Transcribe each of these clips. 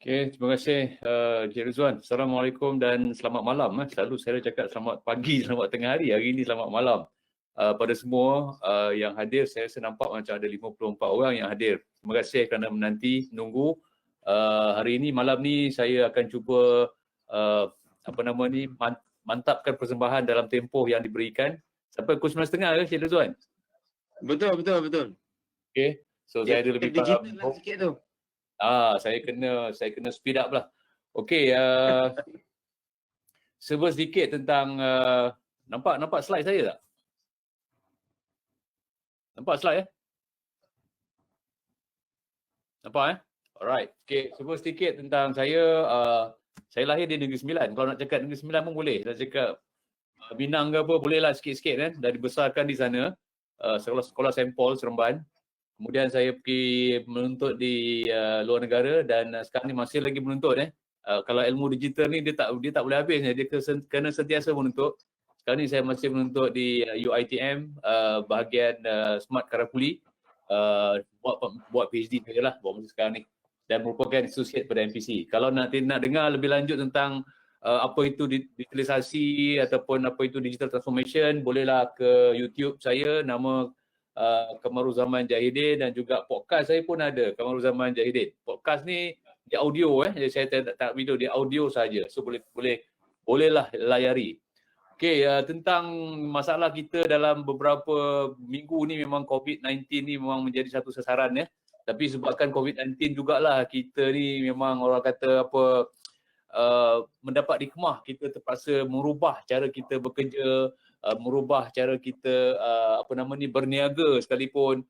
Okay, terima kasih Encik Rizwan. Assalamualaikum dan selamat malam. Selalu saya cakap selamat pagi, selamat tengah hari. Hari ini selamat malam. Pada semua yang hadir, saya rasa nampak macam ada 54 orang yang hadir. Terima kasih kerana menanti, menunggu. Hari ini, malam ni saya akan cuba mantapkan persembahan dalam tempoh yang diberikan. Sampai pukul 9.30 ke Encik Rizwan? Betul. Okay, so saya ada lebih digital faham. lah sikit tu. Saya kena speed up lah. Okey, serba sedikit tentang nampak slide saya tak? Nampak slide Nampak Alright. Okey, serba sedikit tentang saya. Saya lahir di Negeri Sembilan. Kalau nak cakap Negeri Sembilan pun boleh. Nak cakap Minang ke apa, bolehlah sikit-sikit Dah dibesarkan di sana. Sekolah Saint Paul Seremban. Kemudian saya pergi menuntut di luar negara dan sekarang ni masih lagi menuntut kalau ilmu digital ni dia tak boleh habis dia kena sentiasa menuntut. Sekarang ni saya masih menuntut di UiTM bahagian Smart Karapuli, buat PhD sajalah buat masa sekarang ni dan merupakan associate pada MPC. Kalau nak dengar lebih lanjut tentang apa itu digitalisasi ataupun apa itu digital transformation, bolehlah ke YouTube saya, nama Kamaruzaman Jahidin, dan juga podcast saya pun ada, Kamaruzaman Jahidin. Podcast ni di audio jadi saya tak video, di audio saja. So bolehlah layari. Okey, tentang masalah kita dalam beberapa minggu ni, memang COVID-19 ni memang menjadi satu sasaran Tapi sebabkan COVID-19 jugalah kita ni memang orang kata apa mendapat hikmah, kita terpaksa merubah cara kita bekerja, merubah cara kita berniaga sekalipun,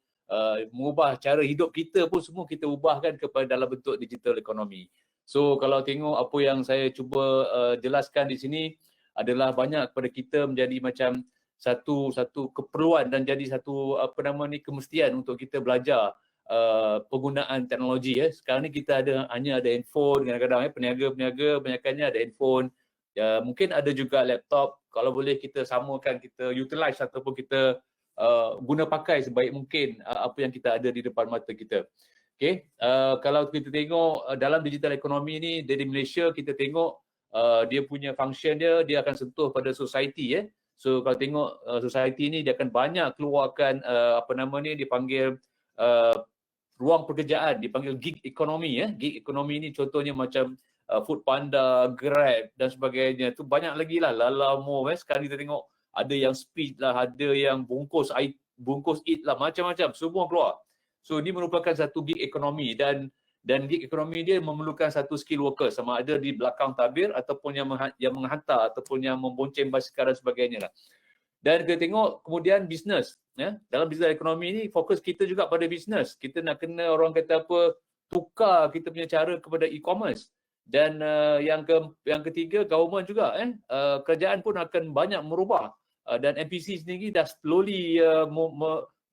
mengubah cara hidup kita pun semua kita ubahkan kepada dalam bentuk digital ekonomi. So kalau tengok apa yang saya cuba jelaskan di sini adalah banyak kepada kita menjadi macam satu keperluan dan jadi satu kemestian untuk kita belajar penggunaan teknologi Sekarang ni kita hanya ada handphone, kadang-kadang peniaga banyakkannya ada handphone, mungkin ada juga laptop. Kalau boleh kita samakan, kita utilize ataupun kita guna pakai sebaik mungkin apa yang kita ada di depan mata kita. Okey, kalau kita tengok dalam digital ekonomi ni di Malaysia, kita tengok dia punya function dia akan sentuh pada society So kalau tengok society ni, dia akan banyak keluarkan dipanggil ruang pekerjaan, dipanggil gig economy Gig economy ni contohnya macam Food Panda, Grab dan sebagainya. Tu banyak lagi lah, Lalamove sekarang kita tengok ada yang speed lah, ada yang bungkus eat lah, macam-macam semua keluar. So ini merupakan satu gig economy dan gig economy dia memerlukan satu skill worker, sama ada di belakang tabir ataupun yang menghantar ataupun yang membonceng basikal dan sebagainya lah. Dan kita tengok kemudian bisnes dalam digital ekonomi ni, fokus kita juga pada bisnes. Kita nak kena orang kata apa, tukar kita punya cara kepada e-commerce. Dan yang ketiga, government juga kerajaan pun akan banyak merubah, dan MPC sendiri dah slowly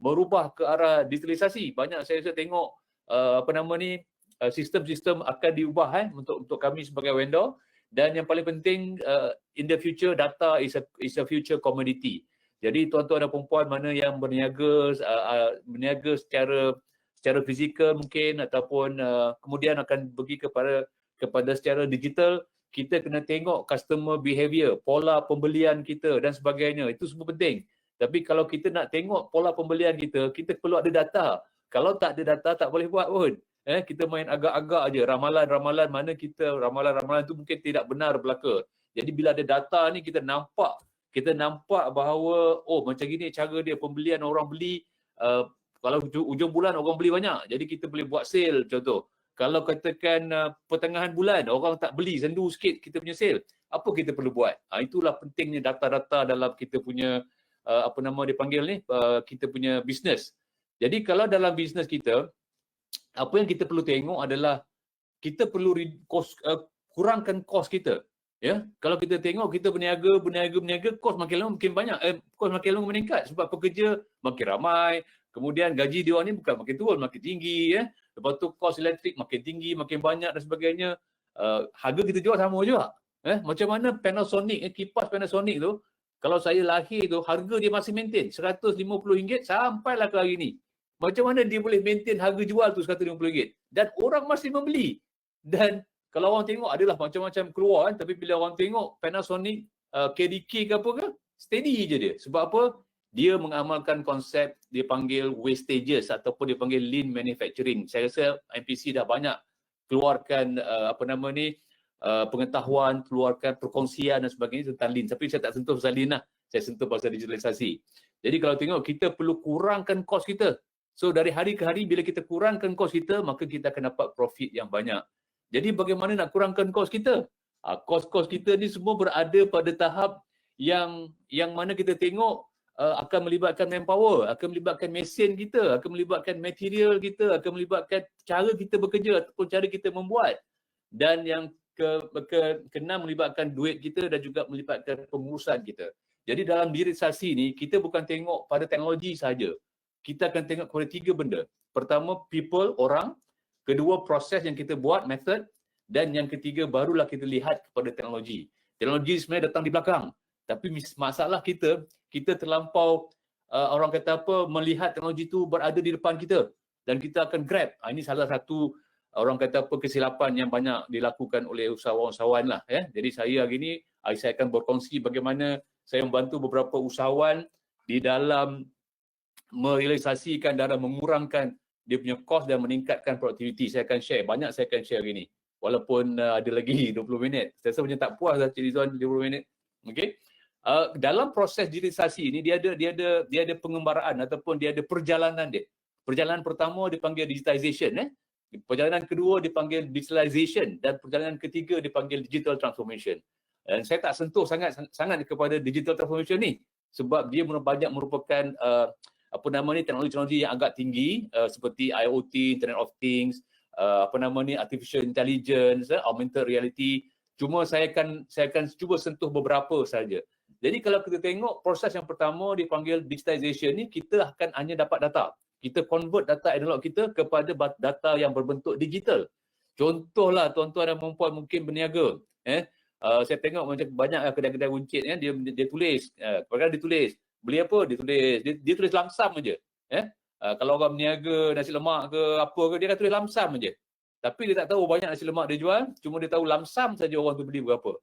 merubah ke arah digitalisasi. Banyak saya tengok sistem-sistem akan diubah untuk kami sebagai vendor. Dan yang paling penting, in the future, data is a future commodity. Jadi tuan-tuan dan perempuan mana yang berniaga secara fizikal mungkin ataupun kemudian akan pergi kepada secara digital, kita kena tengok customer behavior, pola pembelian kita dan sebagainya. Itu semua penting. Tapi kalau kita nak tengok pola pembelian kita perlu ada data. Kalau tak ada data, tak boleh buat pun. Kita main agak-agak aja, ramalan-ramalan mana kita, ramalan-ramalan tu mungkin tidak benar belaka. Jadi bila ada data ni, kita nampak bahawa macam gini cara dia pembelian, orang beli kalau ujung bulan orang beli banyak, jadi kita boleh buat sale contoh. Kalau katakan pertengahan bulan orang tak beli, sendu sikit kita punya sale, apa kita perlu buat? Itulah pentingnya data-data dalam kita punya kita punya bisnes. Jadi kalau dalam bisnes kita, apa yang kita perlu tengok adalah kita perlu kurangkan kos kita. Kalau kita tengok kita berniaga, kos makin lama makin banyak, kos makin lama meningkat sebab pekerja makin ramai, kemudian gaji dia ni bukan makin turun, makin tinggi lepas tu kos elektrik makin tinggi, makin banyak dan sebagainya. Harga kita jual sama juga. Macam mana Panasonic, kipas Panasonic tu, kalau saya lahir tu harga dia masih maintain RM150 sampailah ke hari ni. Macam mana dia boleh maintain harga jual tu RM150 dan orang masih membeli. Dan kalau orang tengok adalah macam-macam keluar kan, tapi bila orang tengok Panasonic, KDK ke apa ke, steady je dia. Sebab apa? Dia mengamalkan konsep dia panggil wastages ataupun dia panggil lean manufacturing. Saya rasa MPC dah banyak keluarkan pengetahuan, keluarkan perkongsian dan sebagainya tentang lean. Tapi saya tak sentuh pasal lean lah. Saya sentuh pasal digitalisasi. Jadi kalau tengok kita perlu kurangkan kos kita. So dari hari ke hari bila kita kurangkan kos kita, maka kita akan dapat profit yang banyak. Jadi bagaimana nak kurangkan kos kita? Kos-kos kita ni semua berada pada tahap yang mana kita tengok akan melibatkan manpower, akan melibatkan mesin kita, akan melibatkan material kita, akan melibatkan cara kita bekerja ataupun cara kita membuat. Dan yang keenam melibatkan duit kita dan juga melibatkan pengurusan kita. Jadi dalam digitalisasi ni kita bukan tengok pada teknologi saja. Kita akan tengok kepada 3 benda. Pertama, people, orang. Kedua, proses yang kita buat, method. Dan yang ketiga, barulah kita lihat kepada teknologi. Teknologi sebenarnya datang di belakang. Tapi masalah kita terlampau orang kata apa, melihat teknologi itu berada di depan kita dan kita akan grab. Ini salah satu orang kata apa kesilapan yang banyak dilakukan oleh usahawan-usahawan lah. Jadi saya hari ini saya akan berkongsi bagaimana saya membantu beberapa usahawan di dalam merealisasikan dan mengurangkan dia punya kos dan meningkatkan produktiviti. Saya akan share, banyak saya akan share hari ini. Walaupun ada lagi 20 minit. Saya rasa macam tak puas lah Cik Rizwan 20 minit. Okey. Dalam proses digitalisasi ini dia ada pengembaraan ataupun dia ada perjalanan dia. Perjalanan pertama dipanggil digitization, perjalanan kedua dipanggil digitalization dan perjalanan ketiga dipanggil digital transformation. Dan saya tak sentuh sangat kepada digital transformation ni sebab dia banyak merupakan teknologi-teknologi yang agak tinggi seperti IoT, Internet of Things, artificial intelligence, augmented reality. Cuma saya akan cuba sentuh beberapa saja. Jadi kalau kita tengok proses yang pertama dipanggil digitization ni, kita akan hanya dapat data. Kita convert data analog kita kepada data yang berbentuk digital. Contohlah tuan-tuan dan puan-puan mungkin berniaga. Saya tengok macam banyak kedai-kedai runcit dia tulis, kadang-kadang dia tulis, beli apa? Dia tulis lamsam aja. Kalau orang berniaga nasi lemak ke apa ke, dia akan tulis lamsam aja. Tapi dia tak tahu banyak nasi lemak dia jual, cuma dia tahu lamsam saja orang tu beli berapa.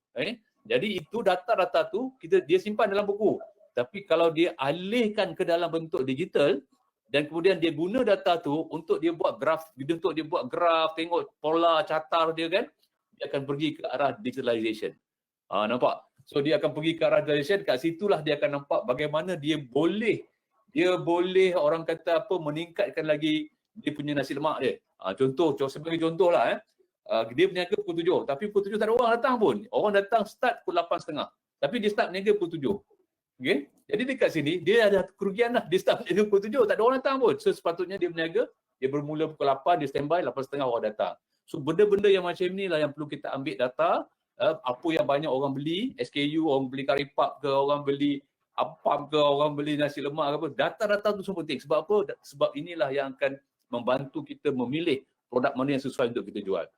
Jadi itu data-data tu dia simpan dalam buku. Tapi kalau dia alihkan ke dalam bentuk digital dan kemudian dia guna data tu untuk dia buat graf, tengok pola catar dia kan, dia akan pergi ke arah digitalization. Nampak? So dia akan pergi ke arah digitalization, kat situlah dia akan nampak bagaimana dia boleh orang kata apa meningkatkan lagi dia punya nasi lemak dia. Sebagai contoh lah dia berniaga pukul 7, tapi pukul 7 tak ada orang datang pun. Orang datang start pukul 8.30. Tapi dia start berniaga pukul 7. Okey. Jadi dekat sini dia ada kerugian lah. Dia start berniaga pukul 7, tak ada orang datang pun. So sepatutnya dia berniaga, dia bermula pukul 8, dia standby, 8.30 orang datang. So benda-benda yang macam ni lah yang perlu kita ambil data. Apa yang banyak orang beli, SKU, orang beli kari pap ke, orang beli apam ke, orang beli nasi lemak ke apa. Data-data tu semua penting. Sebab apa? Sebab inilah yang akan membantu kita memilih produk mana yang sesuai untuk kita jual.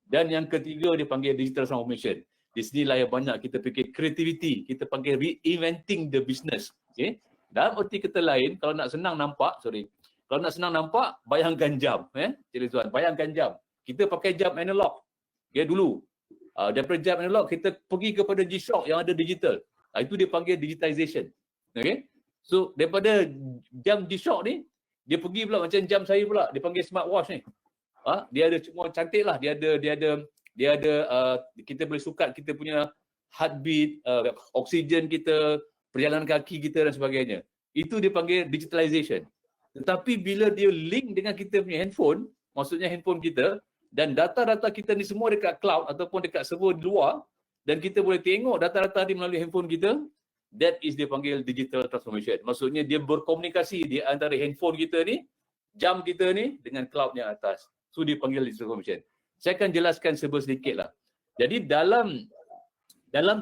Dan yang ketiga dipanggil digital transformation. Di sinilah yang banyak kita fikir creativity, kita panggil reinventing the business. Okay? Dalam erti kata lain, kalau nak senang nampak, bayangkan jam. Cik Tuan, bayangkan jam. Kita pakai jam analog. Okay, dulu. Daripada jam analog, kita pergi kepada G-Shock yang ada digital. Itu dia panggil digitization. Okay? So, daripada jam G-Shock ni, dia pergi pula macam jam saya pula, dia panggil smartwatch ni. Dia ada semua cantik lah, dia ada kita boleh sukat kita punya heartbeat, oksigen kita, perjalanan kaki kita dan sebagainya. Itu dia panggil digitalization. Tetapi bila dia link dengan kita punya handphone, maksudnya handphone kita dan data-data kita ni semua dekat cloud ataupun dekat server di luar dan kita boleh tengok data-data ni melalui handphone kita, that is dia panggil digital transformation. Maksudnya dia berkomunikasi di antara handphone kita ni, jam kita ni dengan cloud yang atas. So dia panggil digital transformation. Saya akan jelaskan sedikit lah. Jadi dalam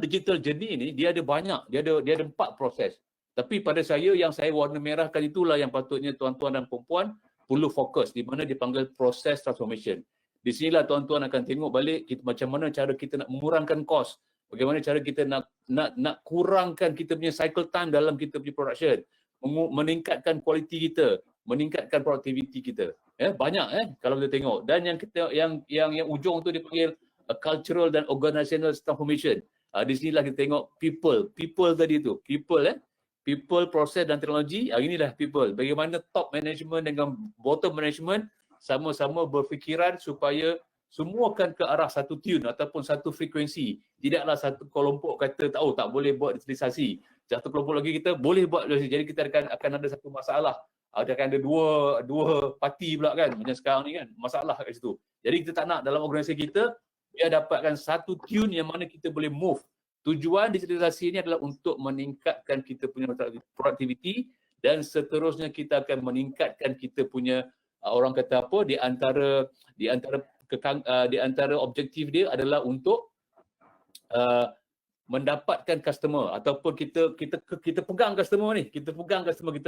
digital journey ni dia ada banyak, dia ada 4 proses. Tapi pada saya yang saya warna merahkan itulah yang patutnya tuan-tuan dan puan-puan perlu fokus, di mana dipanggil proses transformation. Di sinilah tuan-tuan akan tengok balik macam mana cara kita nak mengurangkan kos, bagaimana cara kita nak kurangkan kita punya cycle time dalam kita punya production, meningkatkan kualiti kita, meningkatkan produktiviti kita. Banyak kalau kita tengok. Dan yang ujung tu dipanggil cultural dan organizational transformation. Di sinilah kita tengok people tadi tu, people, proses dan teknologi. Inilah people. Bagaimana top management dengan bottom management sama-sama berfikiran supaya semua kan ke arah satu tune ataupun satu frekuensi. Tidaklah satu kelompok kata tak boleh buat digitalisasi. Satu kelompok lagi kita boleh buat digitalisasi. Jadi kita akan ada satu masalah. Akan ada dua parti pula kan. Macam sekarang ni kan, masalah kat situ. Jadi kita tak nak dalam organisasi kita dia dapatkan satu tune yang mana kita boleh move. Tujuan digitalisasi ini adalah untuk meningkatkan kita punya produktiviti dan seterusnya kita akan meningkatkan kita punya orang kata apa di antara objektif dia adalah untuk mendapatkan customer ataupun kita pegang customer ni, kita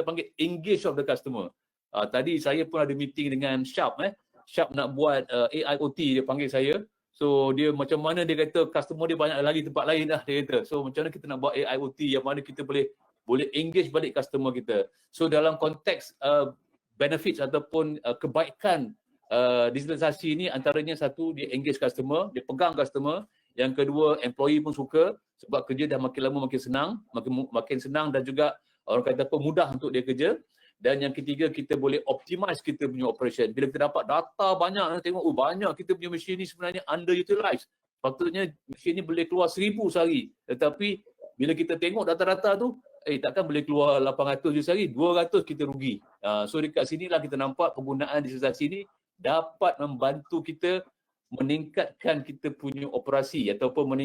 panggil engage of the customer. Tadi saya pun ada meeting dengan Sharp Sharp nak buat AIoT, dia panggil saya. So dia macam mana dia kata customer dia banyak lagi tempat lain dah dia kata. So macam mana kita nak buat AIoT yang mana kita boleh engage balik customer kita. So dalam konteks benefits ataupun kebaikan digitalisasi ni antaranya satu dia engage customer, dia pegang customer. Yang kedua employee pun suka sebab kerja dah makin lama makin senang dan juga orang kata apa mudah untuk dia kerja. Dan yang ketiga kita boleh optimize kita punya operation. Bila kita dapat data banyak, tengok banyak kita punya mesin ni sebenarnya underutilized. Patutnya mesin ni boleh keluar 1000 sehari. Tetapi bila kita tengok data-data tu, takkan boleh keluar 800 je sehari, 200 kita rugi. So dekat sinilah kita nampak penggunaan digitalisasi ni dapat membantu kita meningkatkan kita punya operasi ataupun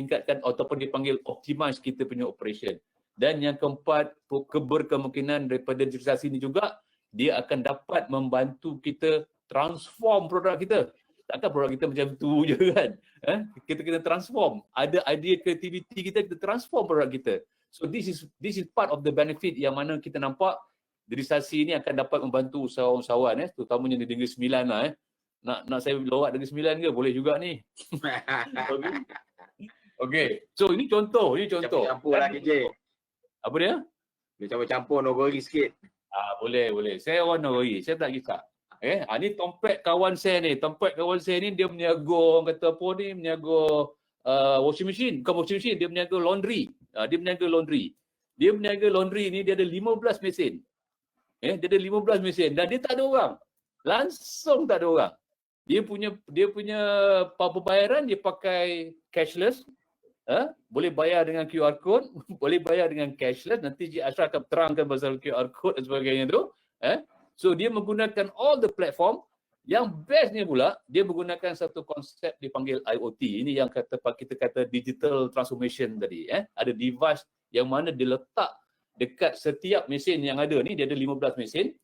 dipanggil optimize kita punya operation. Dan yang keempat, berkemungkinan daripada digitalisasi ini juga dia akan dapat membantu kita transform produk kita. Takkan produk kita macam tu je kan. Kita kena transform. Ada idea creativity kita transform produk kita. So this is part of the benefit yang mana kita nampak digitalisasi ini akan dapat membantu usahawan-usahawan terutamanya di Negeri Sembilan lah. Nak saya lawat Negeri Sembilan ke? Boleh juga ni. Okey. So ini contoh. Campur lah KJ. Apa dia? Dia campur nogori sikit. Boleh. Saya orang nogori. Saya tak kisah. Ni tempat kawan saya ni. Dia meniaga orang kata apa ni? Meniaga washing machine. Bukan washing machine. Dia meniaga laundry. Dia meniaga laundry ni dia ada 15 mesin. Dia ada 15 mesin dan dia tak ada orang. Langsung tak ada orang. Dia punya pembayaran dia pakai cashless. Boleh bayar dengan QR code, boleh bayar dengan cashless. Nanti Cik Ashraf akan terangkan pasal QR code dan sebagainya tu. So dia menggunakan all the platform. Yang bestnya pula, dia menggunakan satu konsep dipanggil IoT. Ini yang kita kata digital transformation tadi. Ada device yang mana diletak dekat setiap mesin yang ada ni. Dia ada 15 mesin.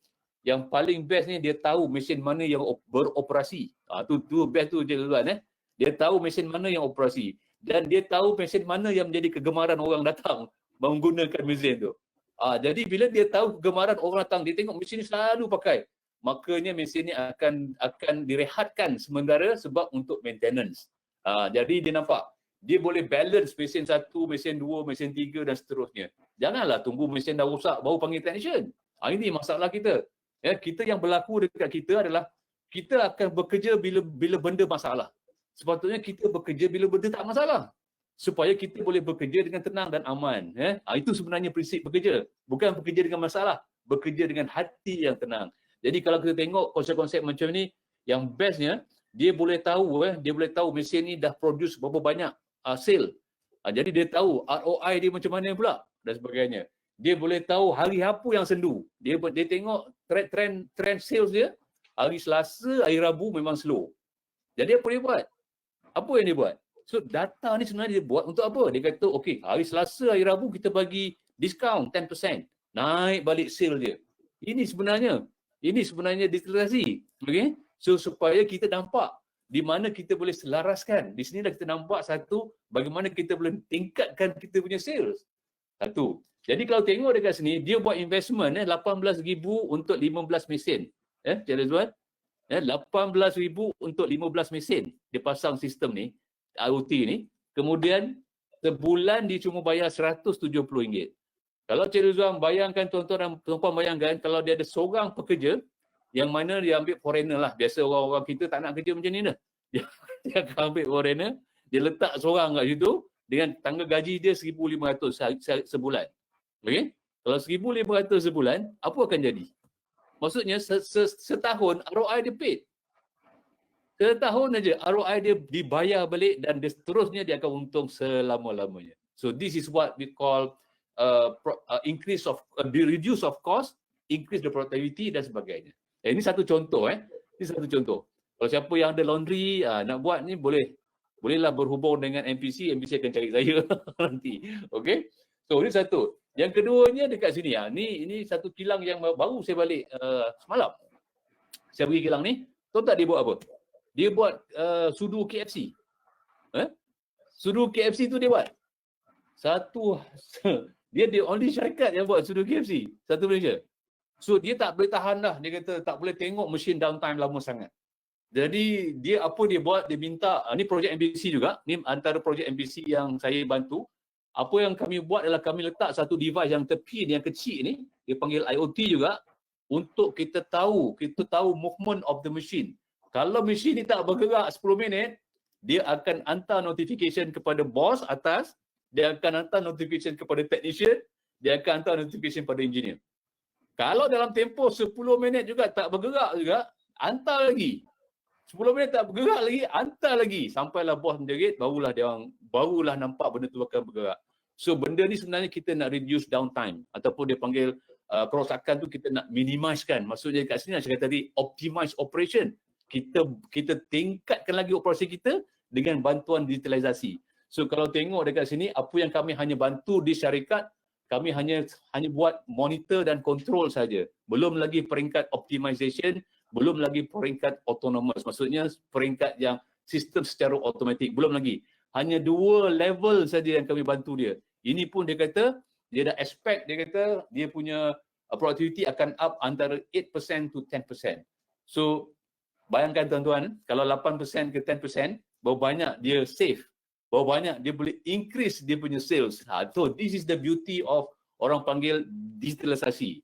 Yang paling best ni dia tahu mesin mana yang beroperasi. Tu best tu je tuan. Dia tahu mesin mana yang operasi. Dan dia tahu mesin mana yang menjadi kegemaran orang datang menggunakan mesin tu. Jadi bila dia tahu kegemaran orang datang, dia tengok mesin ni selalu pakai. Makanya mesin ni akan direhatkan sementara sebab untuk maintenance. Jadi dia nampak, dia boleh balance mesin 1, mesin 2, mesin 3 dan seterusnya. Janganlah tunggu mesin dah rosak baru panggil technician. Ini masalah kita. Kita yang berlaku dekat kita adalah kita akan bekerja bila benda masalah. Sepatutnya kita bekerja bila benda tak masalah. Supaya kita boleh bekerja dengan tenang dan aman. Itu sebenarnya prinsip bekerja. Bukan bekerja dengan masalah. Bekerja dengan hati yang tenang. Jadi kalau kita tengok konsep-konsep macam ni, yang bestnya, dia boleh tahu mesin ni dah produce berapa banyak sale. Jadi dia tahu ROI dia macam mana pula dan sebagainya. Dia boleh tahu hari apa yang sendu. Dia tengok trend sales dia, hari Selasa, hari Rabu memang slow. Jadi apa dia buat? Apa yang dia buat? So data ni sebenarnya dia buat untuk apa? Dia kata okey, hari Selasa, hari Rabu kita bagi diskaun 10%. Naik balik sale dia. Ini sebenarnya digitalisasi. Okey? So supaya kita nampak di mana kita boleh selaraskan. Di sini dah kita nampak satu bagaimana kita boleh tingkatkan kita punya sales. Satu. Jadi kalau tengok dekat sini dia buat investment 18,000 untuk 15 mesin. Tuan-tuan. 18,000 untuk 15 mesin dia pasang sistem ni, IoT ni. Kemudian sebulan dia cuma bayar RM170. Kalau Cik Rizwan bayangkan, tuan-tuan dan puan-puan bayangkan kalau dia ada seorang pekerja yang mana dia ambil foreigner lah. Biasa orang-orang kita tak nak kerja macam ni dah. Dia akan ambil foreigner dia letak seorang kat situ dengan tangga gaji dia 1,500 sebulan. Okey? Kalau 1,500 sebulan, apa akan jadi? Maksudnya setahun ROI dia paid. Setahun aja ROI dia dibayar balik dan seterusnya dia akan untung selama-lamanya. So this is what we call increase of reduce of cost, increase the productivity dan sebagainya. Ini satu contoh Ini satu contoh. Kalau siapa yang ada laundry nak buat ni bolehlah berhubung dengan MPC akan cari saya nanti. Okey. So ini satu. Yang keduanya dekat sini ini satu kilang yang baru saya balik semalam. Saya pergi kilang ni, tahu tak dia buat apa? Dia buat sudu KFC. Sudu KFC tu dia buat. Dia the only syarikat yang buat sudu KFC satu Malaysia. So dia tak boleh tahan dah. Dia kata tak boleh tengok mesin downtime lama sangat. Jadi dia buat, dia minta, ni projek MBC juga. Ni antara projek MBC yang saya bantu. Apa yang kami buat adalah kami letak satu device yang tepi yang kecil ni, dia panggil IoT juga, untuk kita tahu movement of the machine. Kalau mesin ni tak bergerak 10 minit, dia akan hantar notification kepada bos atas, dia akan hantar notification kepada technician, dia akan hantar notification pada engineer. Kalau dalam tempoh 10 minit juga tak bergerak juga, hantar lagi. 10 minit tak bergerak lagi, hantar lagi. Sampailah bos menjerit, barulah nampak benda tu akan bergerak. So benda ni sebenarnya kita nak reduce downtime ataupun dia panggil kerosakan tu kita nak minimizekan. Maksudnya kat sini saya kata tadi optimize operation. Kita tingkatkan lagi operasi kita dengan bantuan digitalisasi. So kalau tengok dekat sini apa yang kami hanya bantu di syarikat, kami hanya buat monitor dan control saja. Belum lagi peringkat optimization, belum lagi peringkat autonomous. Maksudnya peringkat yang sistem secara automatik, belum lagi. Hanya 2 level saja yang kami bantu dia. Ini pun dia kata, dia dah expect, dia kata dia punya productivity akan up antara 8% to 10%. So, bayangkan tuan-tuan, kalau 8% ke 10%, berapa banyak dia save, berapa banyak dia boleh increase dia punya sales. So, this is the beauty of orang panggil digitalisasi.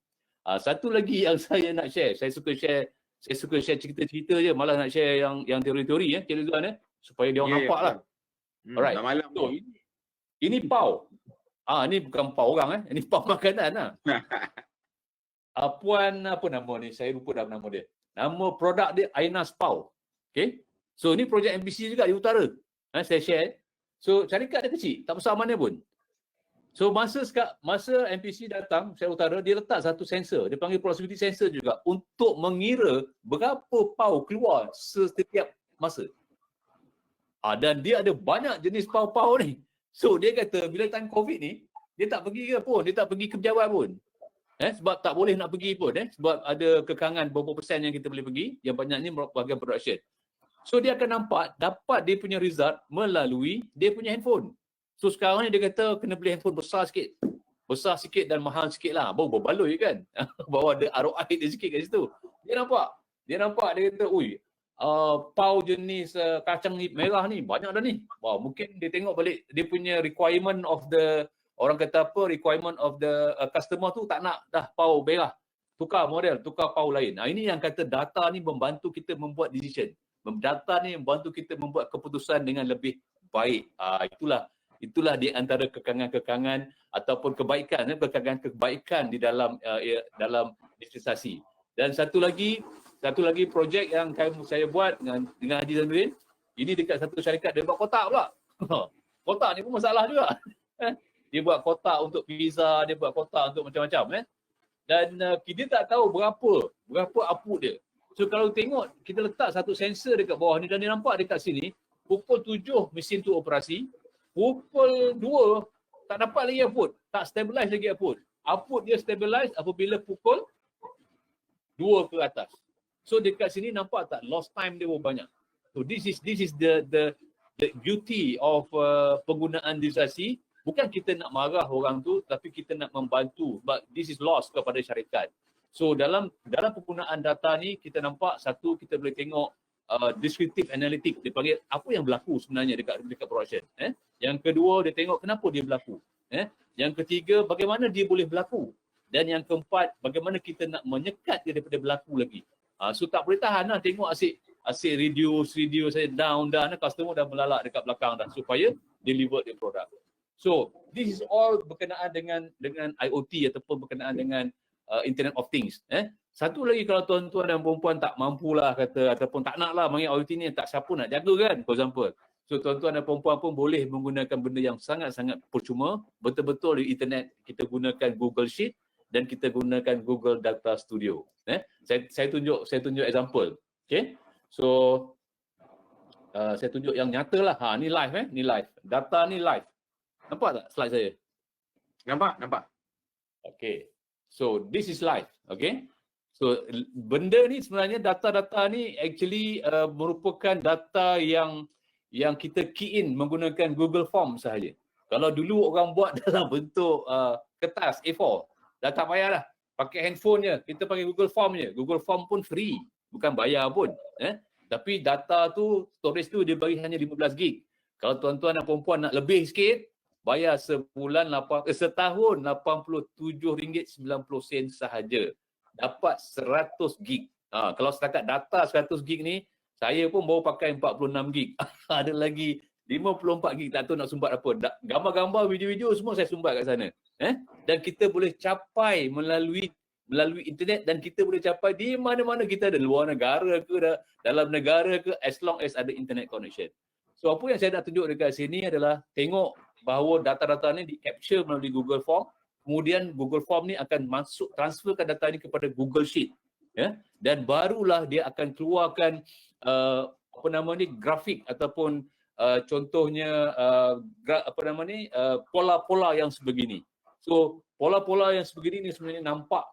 Satu lagi yang saya nak share, saya suka share cerita-cerita je, malah nak share yang teori-teori tuan-tuan supaya dia orang nampak lah. Alright. Malam so, ini pau. Ini bukan pau orang ini pau makanan lah. Puan apa nama ni? Saya lupa dah nama dia. Nama produk dia Ainas Pau. Okay. So ni projek MBC juga di utara. Saya share. So syarikat dia kecil, tak besar mana pun. So masa MPC datang, saya utara, dia letak satu sensor. Dia panggil proximity sensor juga untuk mengira berapa pau keluar setiap masa. Dan dia ada banyak jenis pau-pau ni. So dia kata bila time COVID ni, dia tak pergi ke pun, dia tak pergi ke pejabat pun. Sebab tak boleh nak pergi pun. Sebab ada kekangan berapa persen yang kita boleh pergi, yang banyaknya bahagian production. So dia akan dapat dia punya result melalui dia punya handphone. So sekarang ni dia kata kena beli handphone besar sikit. Besar sikit dan mahal sikit lah. Baru berbaloi kan. Baru ada ROI dia sikit kat situ. Dia nampak, dia kata, pau jenis kacang merah ni banyak dah ni. Wah, mungkin dia tengok balik dia punya requirement of the requirement of the customer tu tak nak dah pau merah. Tukar model, tukar pau lain. Ini yang kata data ni membantu kita membuat decision. Data ni membantu kita membuat keputusan dengan lebih baik. Itulah di antara kekangan-kekangan ataupun kebaikan di dalam digitalisasi. Dan satu lagi projek yang saya buat dengan Haji Zandrin, ini dekat satu syarikat, dia buat kotak pula. Kotak ni pun masalah juga. Dia buat kotak untuk pizza, dia buat kotak untuk macam-macam. Dan kita tak tahu berapa output dia. So kalau tengok, kita letak satu sensor dekat bawah ni dan dia nampak dekat sini, pukul 7 mesin tu operasi, pukul 2 tak dapat lagi output, tak stabilize lagi output. Output dia stabilize apabila pukul 2 ke atas. So dekat sini nampak tak lost time dia banyak. So this is the beauty of penggunaan digitalisasi. Bukan kita nak marah orang tu, tapi kita nak membantu. But this is loss kepada syarikat. So dalam penggunaan data ni kita nampak satu, kita boleh tengok descriptive analytics, dia panggil apa yang berlaku sebenarnya dekat production. Yang kedua dia tengok kenapa dia berlaku. Yang ketiga bagaimana dia boleh berlaku. Dan yang keempat bagaimana kita nak menyekat dia daripada berlaku lagi. So tak boleh tahan lah tengok asyik asyik reduce saya down, customer dah melalak dekat belakang dah supaya deliver the product. So this is all berkenaan dengan IoT ataupun berkenaan dengan Internet of Things. Satu lagi, kalau tuan-tuan dan perempuan tak mampulah kata ataupun tak naklah main IoT ni, tak siapa nak jaga kan, for example. So tuan-tuan dan perempuan pun boleh menggunakan benda yang sangat-sangat percuma. Betul-betul di internet kita gunakan Google Sheet dan kita gunakan Google Data Studio. Saya tunjuk example. Okay. So saya tunjuk yang nyata lah. Ni live ni live. Data ni live. Nampak tak slide saya? Nampak. Okay. So this is live. Okay. So benda ni sebenarnya, data-data ni actually merupakan data yang kita key in menggunakan Google Form sahaja. Kalau dulu orang buat dalam bentuk kertas A4, dah tak payah dah. Pakai handphone je, kita pakai Google Form je. Google Form pun free, bukan bayar pun. Tapi data tu, storage tu dia bagi hanya 15 gig. Kalau tuan-tuan dan perempuan nak lebih sikit, bayar setahun RM87.90 sahaja. Dapat 100 gig. Kalau setakat data 100 gig ni, saya pun baru pakai 46 gig. Ada lagi 54 gig, tak tahu nak sumbat apa. Gambar-gambar, video-video semua saya sumbat kat sana. Dan kita boleh capai melalui internet, dan kita boleh capai di mana-mana kita ada, luar negara ke, dalam negara ke, as long as ada internet connection. So apa yang saya nak tunjuk dekat sini adalah tengok bahawa data-data ni di-capture melalui Google Form, kemudian Google Form ni akan transferkan data ni kepada Google Sheet. Dan barulah dia akan keluarkan grafik ataupun contohnya pola-pola yang sebegini. So pola-pola yang sebegini ni sebenarnya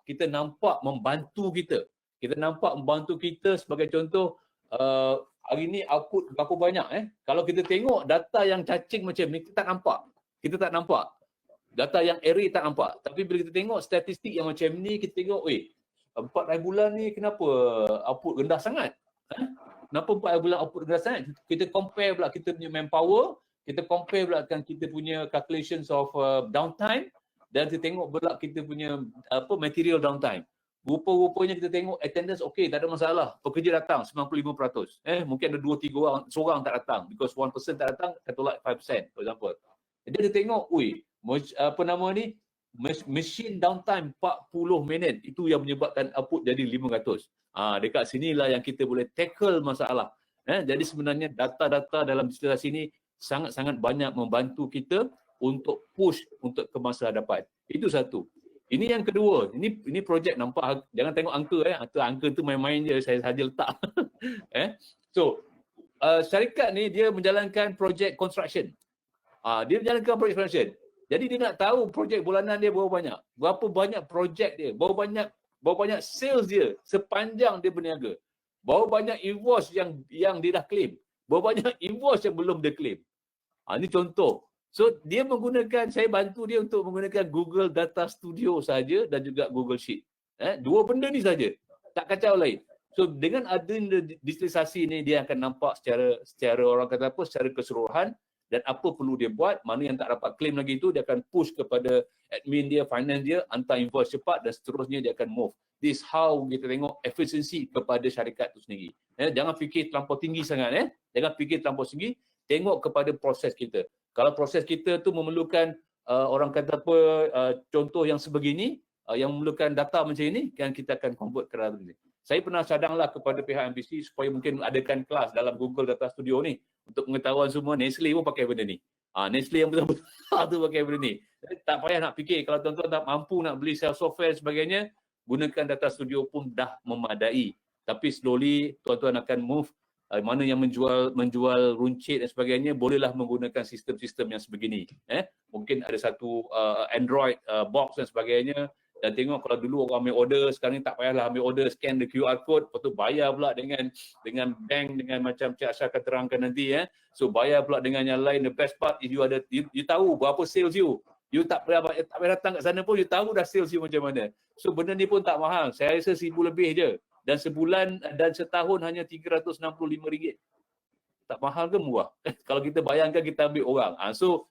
kita nampak membantu kita. Kita nampak membantu kita, sebagai contoh hari ni output berapa banyak. Kalau kita tengok data yang cacing macam ni, kita tak nampak. Data yang array tak nampak. Tapi bila kita tengok statistik yang macam ni, kita tengok 4 hari bulan ni kenapa output rendah sangat? Kenapa 4 hari bulan output rendah sangat? Kita compare pula kita punya manpower, kita compare pula kan kita punya calculations of downtime, dan kita tengok pula kita punya material downtime. Rupa-rupanya kita tengok attendance okey, tak ada masalah. Pekerja datang 95%. Mungkin ada 2-3 orang, seorang tak datang, because 1% tak datang, kita tolak 5% for example. Jadi kita tengok, machine downtime 40 minit, itu yang menyebabkan output jadi 500. Dekat sinilah yang kita boleh tackle masalah. Jadi sebenarnya data-data dalam digitalisasi ini sangat-sangat banyak membantu kita untuk push untuk ke masa hadapan. Itu satu. Ini yang kedua. Ini projek, nampak, jangan tengok angka. Angka tu main-main je, saya sahaja letak. So syarikat ni dia menjalankan projek construction. Jadi dia nak tahu projek bulanan dia berapa banyak. Berapa banyak projek dia, berapa banyak sales dia sepanjang dia berniaga. Berapa banyak invoice yang dia dah claim. Berapa banyak invoice yang belum dia claim. Ini contoh. So dia saya bantu dia untuk menggunakan Google Data Studio saja dan juga Google Sheet. Dua benda ni saja. Tak kacau lain. So dengan adanya digitalisasi ni, dia akan nampak secara orang kata apa, secara keseluruhan, dan apa perlu dia buat, mana yang tak dapat claim lagi itu, dia akan push kepada admin dia, finance dia, hantar invoice cepat, dan seterusnya dia akan move. This how kita tengok efisiensi kepada syarikat itu sendiri. Jangan fikir terlampau tinggi sangat. Jangan fikir terlampau tinggi, tengok kepada proses kita. Kalau proses kita tu memerlukan orang kata apa, contoh yang sebegini, yang memerlukan data macam ini, kan kita akan convert ke dalam ini. Saya pernah cadanglah kepada pihak MPC supaya mungkin adakan kelas dalam Google Data Studio ni untuk pengetahuan semua. Nestle pun pakai benda ni. Nestle yang betul-betul tu pakai benda ni. Tak payah nak fikir, kalau tuan-tuan tak mampu nak beli software sebagainya, gunakan Data Studio pun dah memadai. Tapi slowly tuan-tuan akan move, mana yang menjual runcit dan sebagainya, bolehlah menggunakan sistem-sistem yang sebegini. Mungkin ada satu Android box dan sebagainya, dan tengok kalau dulu orang ambil order, sekarang ni tak payahlah ambil order, scan the QR code, lepas tu bayar pula dengan bank, dengan macam Cik Asha akan terangkan nanti. So bayar pula dengan yang lain. The best part is you tahu berapa sales you. You tak payah datang kat sana pun, you tahu dah sales you macam mana. So benda ni pun tak mahal. Saya rasa 1,000 lebih je. Dan sebulan dan setahun hanya RM365. Tak mahal ke murah? Kalau kita bayangkan kita ambil orang. So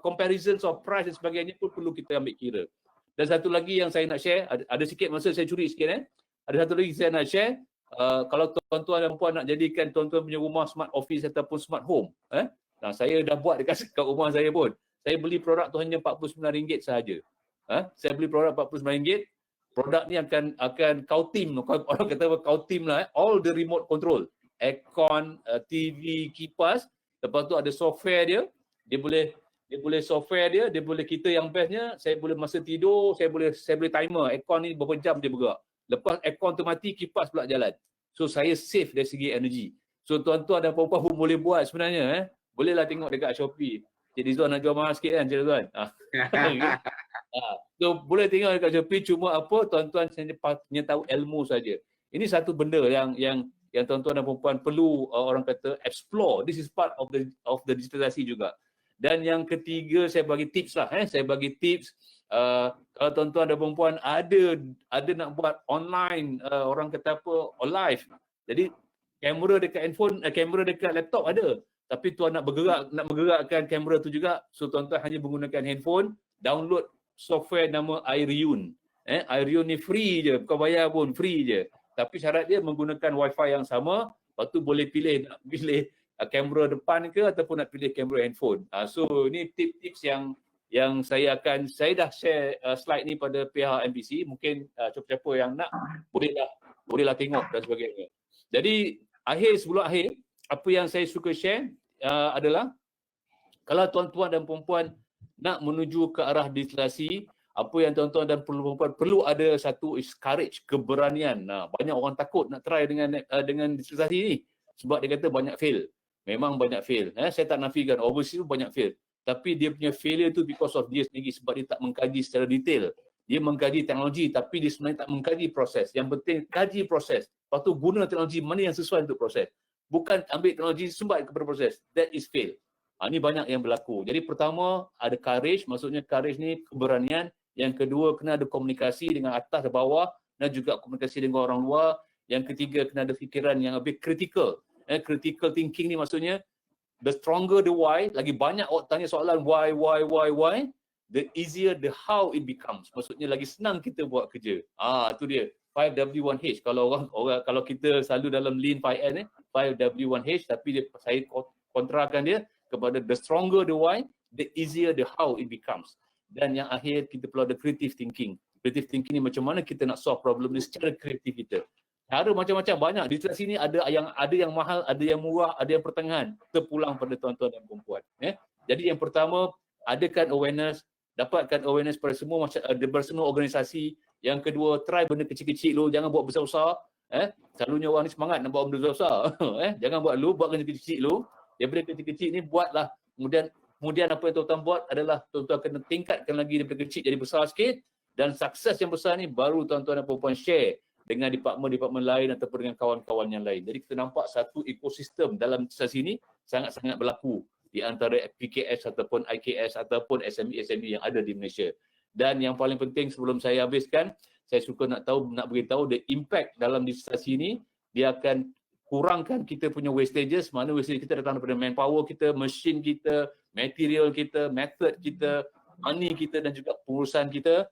comparisons of price dan sebagainya pun perlu kita ambil kira. Dan satu lagi yang saya nak share, ada sikit masa saya curi sikit. Ada satu lagi saya nak share, kalau tuan-tuan dan puan nak jadikan tuan-tuan punya rumah smart office ataupun smart home, nah saya dah buat dekat rumah saya pun. Saya beli produk tu hanya RM49 sahaja. Saya beli produk RM49. Produk ni akan kau team, orang kata kau team lah, all the remote control, aircon, TV, kipas. Lepas tu ada software dia, dia boleh software dia boleh, kita yang bestnya, saya boleh masa tidur, saya boleh timer aircon ni berapa jam dia bergerak. Lepas aircon tu mati, kipas pula jalan. So saya save dari segi energi. So tuan-tuan dan puan-puan pun boleh buat sebenarnya. Bolehlah tengok dekat Shopee. Cik Rizwan nak jual mahal sikit kan Cik Rizwan? So boleh tengok dekat Shopee, cuma apa, tuan-tuan hanya tahu ilmu saja. Ini satu benda yang tuan-tuan dan puan-puan perlu orang kata explore. This is part of the digitalisasi juga. Dan yang ketiga, saya bagi tips lah. Saya bagi tips, kalau tuan-tuan dan puan-puan ada nak buat online, orang kata apa, live. Jadi kamera dekat handphone, kamera dekat laptop ada. Tapi tuan nak bergerakkan kamera tu juga. So tuan-tuan hanya menggunakan handphone, download software nama iRiun. iRiun ni free je, bukan bayar pun, free je. Tapi syarat dia menggunakan wifi yang sama, lepas tu boleh pilih nak pilih kamera depan ke ataupun nak pilih kamera handphone. So ni tips-tips yang saya dah share slide ni pada pihak MPC. Mungkin siapa-siapa yang nak bolehlah tengok dan sebagainya. Jadi sebelum akhir, apa yang saya suka share adalah kalau tuan-tuan dan puan-puan nak menuju ke arah digitalisasi, apa yang tuan-tuan dan puan-puan perlu ada satu is courage, keberanian. Banyak orang takut nak try dengan digitalisasi ni sebab dia kata banyak fail. Memang banyak fail. Saya tak nafikan overseas tu banyak fail. Tapi dia punya failure tu because of dia sendiri, sebab dia tak mengkaji secara detail. Dia mengkaji teknologi tapi dia sebenarnya tak mengkaji proses. Yang penting kaji proses. Lepas tu guna teknologi mana yang sesuai untuk proses. Bukan ambil teknologi sumbat kepada proses. That is fail. Ini banyak yang berlaku. Jadi pertama ada courage, maksudnya courage ni keberanian. Yang kedua kena ada komunikasi dengan atas dan bawah dan juga komunikasi dengan orang luar. Yang ketiga kena ada fikiran yang lebih critical. Critical thinking ni maksudnya the stronger the why, lagi banyak awak tanya soalan why, the easier the how it becomes. Maksudnya lagi senang kita buat kerja. Itu dia 5W1H. Kalau kalau kita selalu dalam Lean 5N 5W1H, tapi saya kontrakan dia kepada the stronger the why, the easier the how it becomes. Dan yang akhir kita perlu ada creative thinking. Creative thinking ni macam mana kita nak solve problem ni secara kreatif kita. Cara macam-macam banyak. Digitalisasi ni ada yang mahal, ada yang murah, ada yang pertengahan. Terpulang pada tuan-tuan dan perempuan. Jadi yang pertama, adakan awareness, dapatkan awareness pada semua organisasi. Yang kedua, try benda kecil-kecil dulu, jangan buat besar-besar. Selalunya orang ni semangat nak buat benda besar. Jangan buat dulu, buat benda kecil-kecil dulu. Daripada kecil-kecil ni buatlah. Kemudian apa yang tuan-tuan buat adalah tuan-tuan kena tingkatkan lagi daripada kecil jadi besar sikit. Dan sukses yang besar ni baru tuan-tuan dan perempuan share dengan departmen-departmen lain ataupun dengan kawan-kawan yang lain. Jadi kita nampak satu ekosistem dalam digitalisasi ini sangat-sangat berlaku di antara PKS ataupun IKS ataupun SME yang ada di Malaysia. Dan yang paling penting sebelum saya habiskan, saya suka nak beritahu the impact dalam digitalisasi ini, dia akan kurangkan kita punya wastages. Mana wastage kita datang daripada manpower kita, mesin kita, material kita, method kita, money kita dan juga pengurusan kita.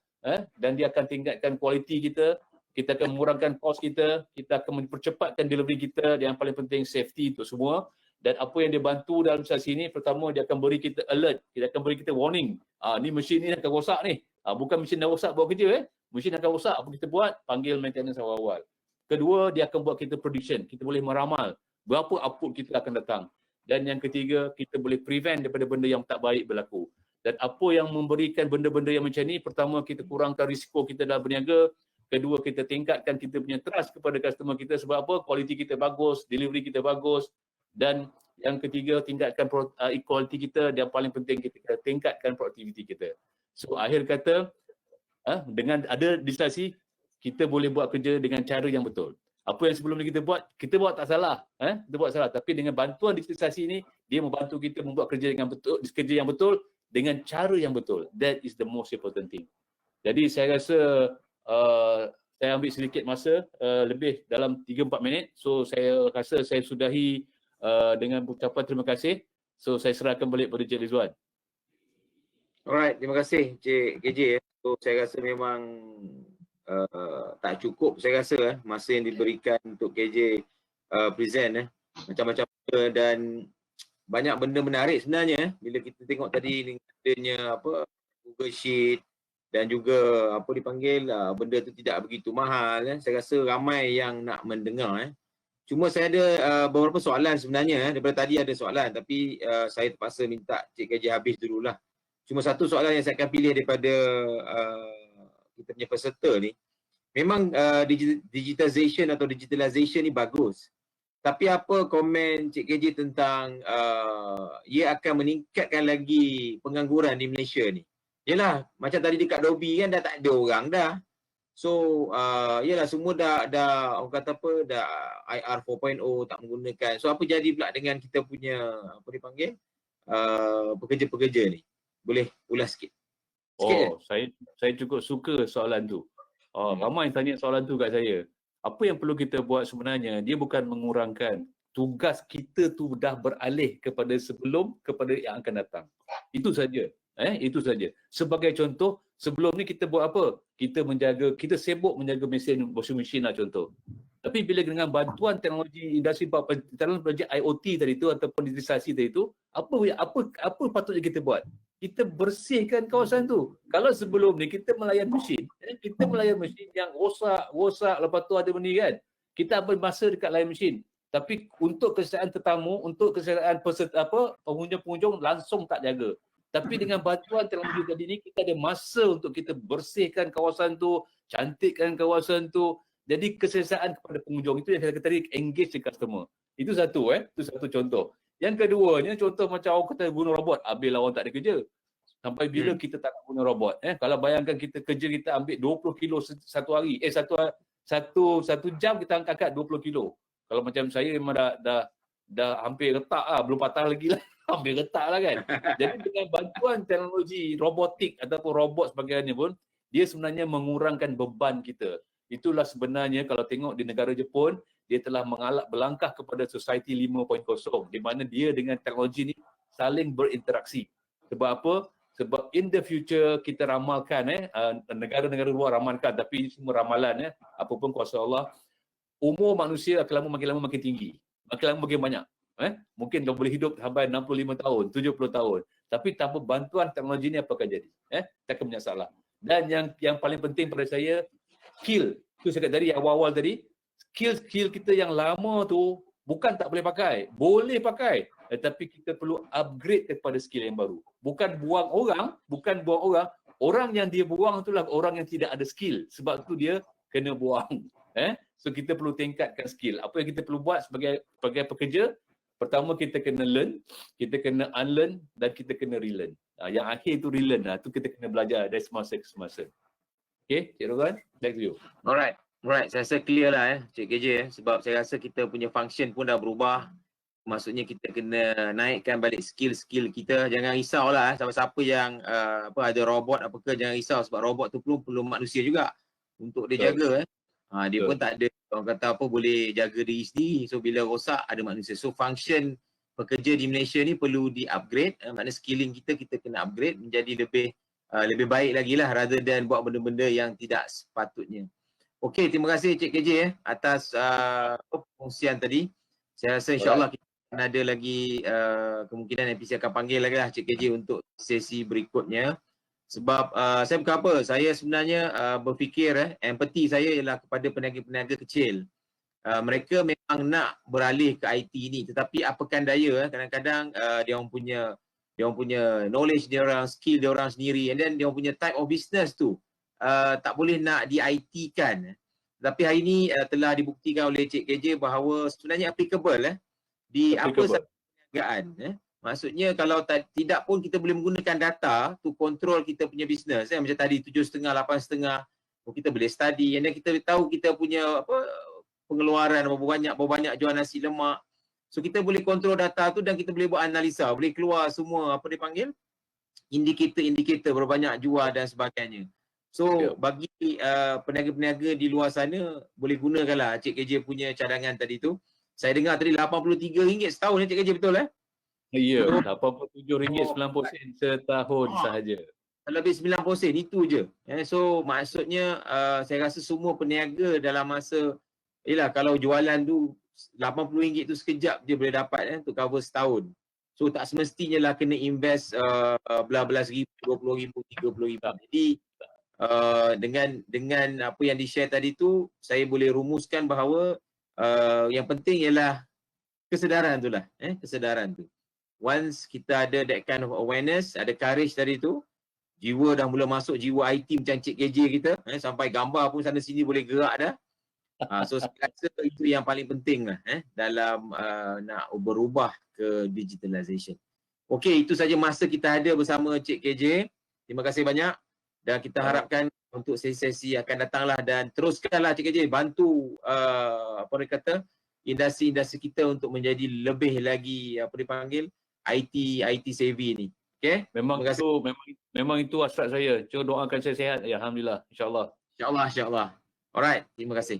Dan dia akan tingkatkan kualiti kita. Kita akan mengurangkan kos kita akan mempercepatkan delivery kita, dan yang paling penting safety untuk semua. Dan apa yang dia bantu dalam sesi ini, pertama dia akan beri kita alert, dia akan beri kita warning. Ni mesin ni akan rosak ni. Bukan mesin dah rosak buat kerja mesin akan rosak, apa kita buat? Panggil maintenance awal-awal. Kedua, dia akan buat kita prediction, kita boleh meramal berapa output kita akan datang. Dan yang ketiga, kita boleh prevent daripada benda yang tak baik berlaku. Dan apa yang memberikan benda-benda yang macam ni, pertama kita kurangkan risiko kita dalam berniaga. Kedua, kita tingkatkan kita punya trust kepada customer kita. Sebab apa? Kualiti kita bagus, delivery kita bagus. Dan yang ketiga, tingkatkan equality kita. Dan paling penting, kita tingkatkan produktiviti kita. So, akhir kata, dengan ada digitalisasi, kita boleh buat kerja dengan cara yang betul. Apa yang sebelum ni kita buat tak salah. Kita buat salah. Tapi dengan bantuan digitalisasi ni, dia membantu kita membuat kerja yang betul dengan cara yang betul. That is the most important thing. Jadi, saya rasa saya ambil sedikit masa, lebih dalam 3-4 minit. So saya rasa saya sudahi dengan ucapan terima kasih. So saya serahkan balik pada Cik Rizwan. Alright, terima kasih Cik KJ. So saya rasa memang tak cukup saya rasa masa yang diberikan untuk KJ present macam-macam benda dan banyak benda menarik sebenarnya bila kita tengok tadi dengan adanya apa Google Sheet dan juga apa dipanggil benda tu tidak begitu mahal saya rasa ramai yang nak mendengar Cuma saya ada beberapa soalan sebenarnya daripada tadi ada soalan tapi saya terpaksa minta Cik KJ habis dululah. Cuma satu soalan yang saya akan pilih daripada kita punya peserta ni. Memang digitization atau digitalization ni bagus. Tapi apa komen Cik KJ tentang ia akan meningkatkan lagi pengangguran di Malaysia ni? Yalah, macam tadi dekat Dobi kan dah tak ada orang dah. So, yalah semua dah orang kata apa, dah IR 4.0 tak menggunakan. So, apa jadi pula dengan kita punya, apa dipanggil, pekerja-pekerja ni? Boleh ulas sikit? Saya cukup suka soalan tu. Ramai tanya soalan tu kat saya. Apa yang perlu kita buat sebenarnya, dia bukan mengurangkan. Tugas kita tu dah beralih kepada sebelum, kepada yang akan datang. Itu saja. Itu saja. Sebagai contoh, sebelum ni kita buat apa? Kita sibuk menjaga mesin washing machine lah contoh. Tapi bila dengan bantuan teknologi industri teknologi IoT tadi tu ataupun digitalisasi tadi tu, apa patutnya kita buat? Kita bersihkan kawasan tu. Kalau sebelum ni kita melayan mesin yang rosak lepas tu ada benda kan. Kita ambil masa dekat layan mesin. Tapi untuk kesihatan tetamu, untuk kesihatan pengunjung-pengunjung langsung tak jaga. Tapi dengan bantuan teknologi tadi ni kita ada masa untuk kita bersihkan kawasan tu, cantikkan kawasan tu. Jadi kesesaan kepada pengunjung itu yang saya kata tadi engage the customer. Itu satu itu satu contoh. Yang keduanya contoh macam orang kata guna robot, habis orang tak ada kerja. Sampai bila kita tak nak guna robot? Kalau bayangkan kita kerja kita ambil 20 kilo satu hari, satu jam kita angkat 20 kilo. Kalau macam saya memang dah hampir retak lah, belum patah lagi lah. Hampir retak lah kan. Jadi dengan bantuan teknologi robotik ataupun robot sebagainya pun, dia sebenarnya mengurangkan beban kita. Itulah sebenarnya kalau tengok di negara Jepun, dia telah berlangkah kepada society 5.0 di mana dia dengan teknologi ni saling berinteraksi. Sebab apa? Sebab in the future kita ramalkan negara-negara luar ramalkan, tapi semua ramalan apapun kuasa Allah, umur manusia makin lama makin tinggi. Makin lama makin banyak. Mungkin dia boleh hidup sampai 65 tahun, 70 tahun. Tapi tanpa bantuan teknologi ni apa akan jadi? Tak akan banyak salah. Dan yang paling penting pada saya, skill. Itu saya kata tadi, awal-awal tadi, skill kita yang lama tu bukan tak boleh pakai. Boleh pakai. Tetapi kita perlu upgrade kepada skill yang baru. Bukan buang orang. Orang yang dia buang itulah orang yang tidak ada skill. Sebab tu dia kena buang. So kita perlu tingkatkan skill. Apa yang kita perlu buat sebagai pekerja? Pertama kita kena learn, kita kena unlearn dan kita kena relearn. Yang akhir tu relearn tu kita kena belajar dari semasa ke semasa. Okay, Cik Rogan, back to you. Alright, saya rasa clear lah Cik KJ sebab saya rasa kita punya function pun dah berubah. Maksudnya kita kena naikkan balik skill kita. Jangan risau lah siapa yang ada robot apa ke, jangan risau sebab robot tu perlu manusia juga untuk dia jaga dia pun tak ada orang kata apa boleh jaga diri sendiri. So bila rosak ada manusia. So function pekerja di Malaysia ni perlu di-upgrade. Maknanya skilling kita kena upgrade menjadi lebih baik lagi lah rather than buat benda-benda yang tidak sepatutnya. Okey, terima kasih Cik KJ atas perkongsian tadi. Saya rasa insyaAllah kita akan ada lagi kemungkinan NPC akan panggil lagi lah Cik KJ untuk sesi berikutnya. Sebab saya bukan apa, saya sebenarnya berfikir empati saya ialah kepada peniaga-peniaga kecil. Mereka memang nak beralih ke IT ni tetapi apakan daya kadang-kadang dia orang punya knowledge dia orang, skill dia orang sendiri and then dia orang punya type of business tu tak boleh nak di-IT kan. Tapi hari ni telah dibuktikan oleh Cik KJ bahawa sebenarnya applicable di apa sahaja perniagaan. Maksudnya kalau tidak pun kita boleh menggunakan data tu kontrol kita punya bisnes macam tadi 7.5, 8.5 kita boleh study and then kita tahu kita punya pengeluaran berapa banyak jual nasi lemak. So kita boleh kontrol data tu dan kita boleh buat analisa, boleh keluar semua apa dipanggil indikator berapa banyak jual dan sebagainya. So bagi peniaga-peniaga di luar sana boleh gunakanlah Cik KJ punya cadangan tadi tu. Saya dengar tadi RM83 setahun Cik KJ betul Ya, RM87.90 setahun sahaja. lebih 90% itu je. So maksudnya saya rasa semua peniaga dalam masa kalau jualan tu RM80 tu sekejap je boleh dapat untuk cover setahun. So tak semestinya lah kena invest belas-belas ribu, RM20,000, RM30,000. Jadi dengan apa yang di-share tadi tu, saya boleh rumuskan bahawa yang penting ialah kesedaran tu lah. Kesedaran tu. Once kita ada that kind of awareness, ada courage tadi tu, jiwa dah mula masuk jiwa IT macam Cik KJ kita, sampai gambar pun sana sini boleh gerak dah. So saya rasa itu yang paling penting lah dalam nak berubah ke digitalization. Okey, itu saja masa kita ada bersama Cik KJ. Terima kasih banyak dan kita harapkan untuk sesi-sesi akan datanglah dan teruskanlah Cik KJ bantu apa dia kata industri-industri kita untuk menjadi lebih lagi apa dipanggil IT savvy ni. Okey? Memang itu hasrat saya. Cuma doakan saya sihat. Ya, alhamdulillah, insya-Allah. InsyaAllah. Alright, terima kasih.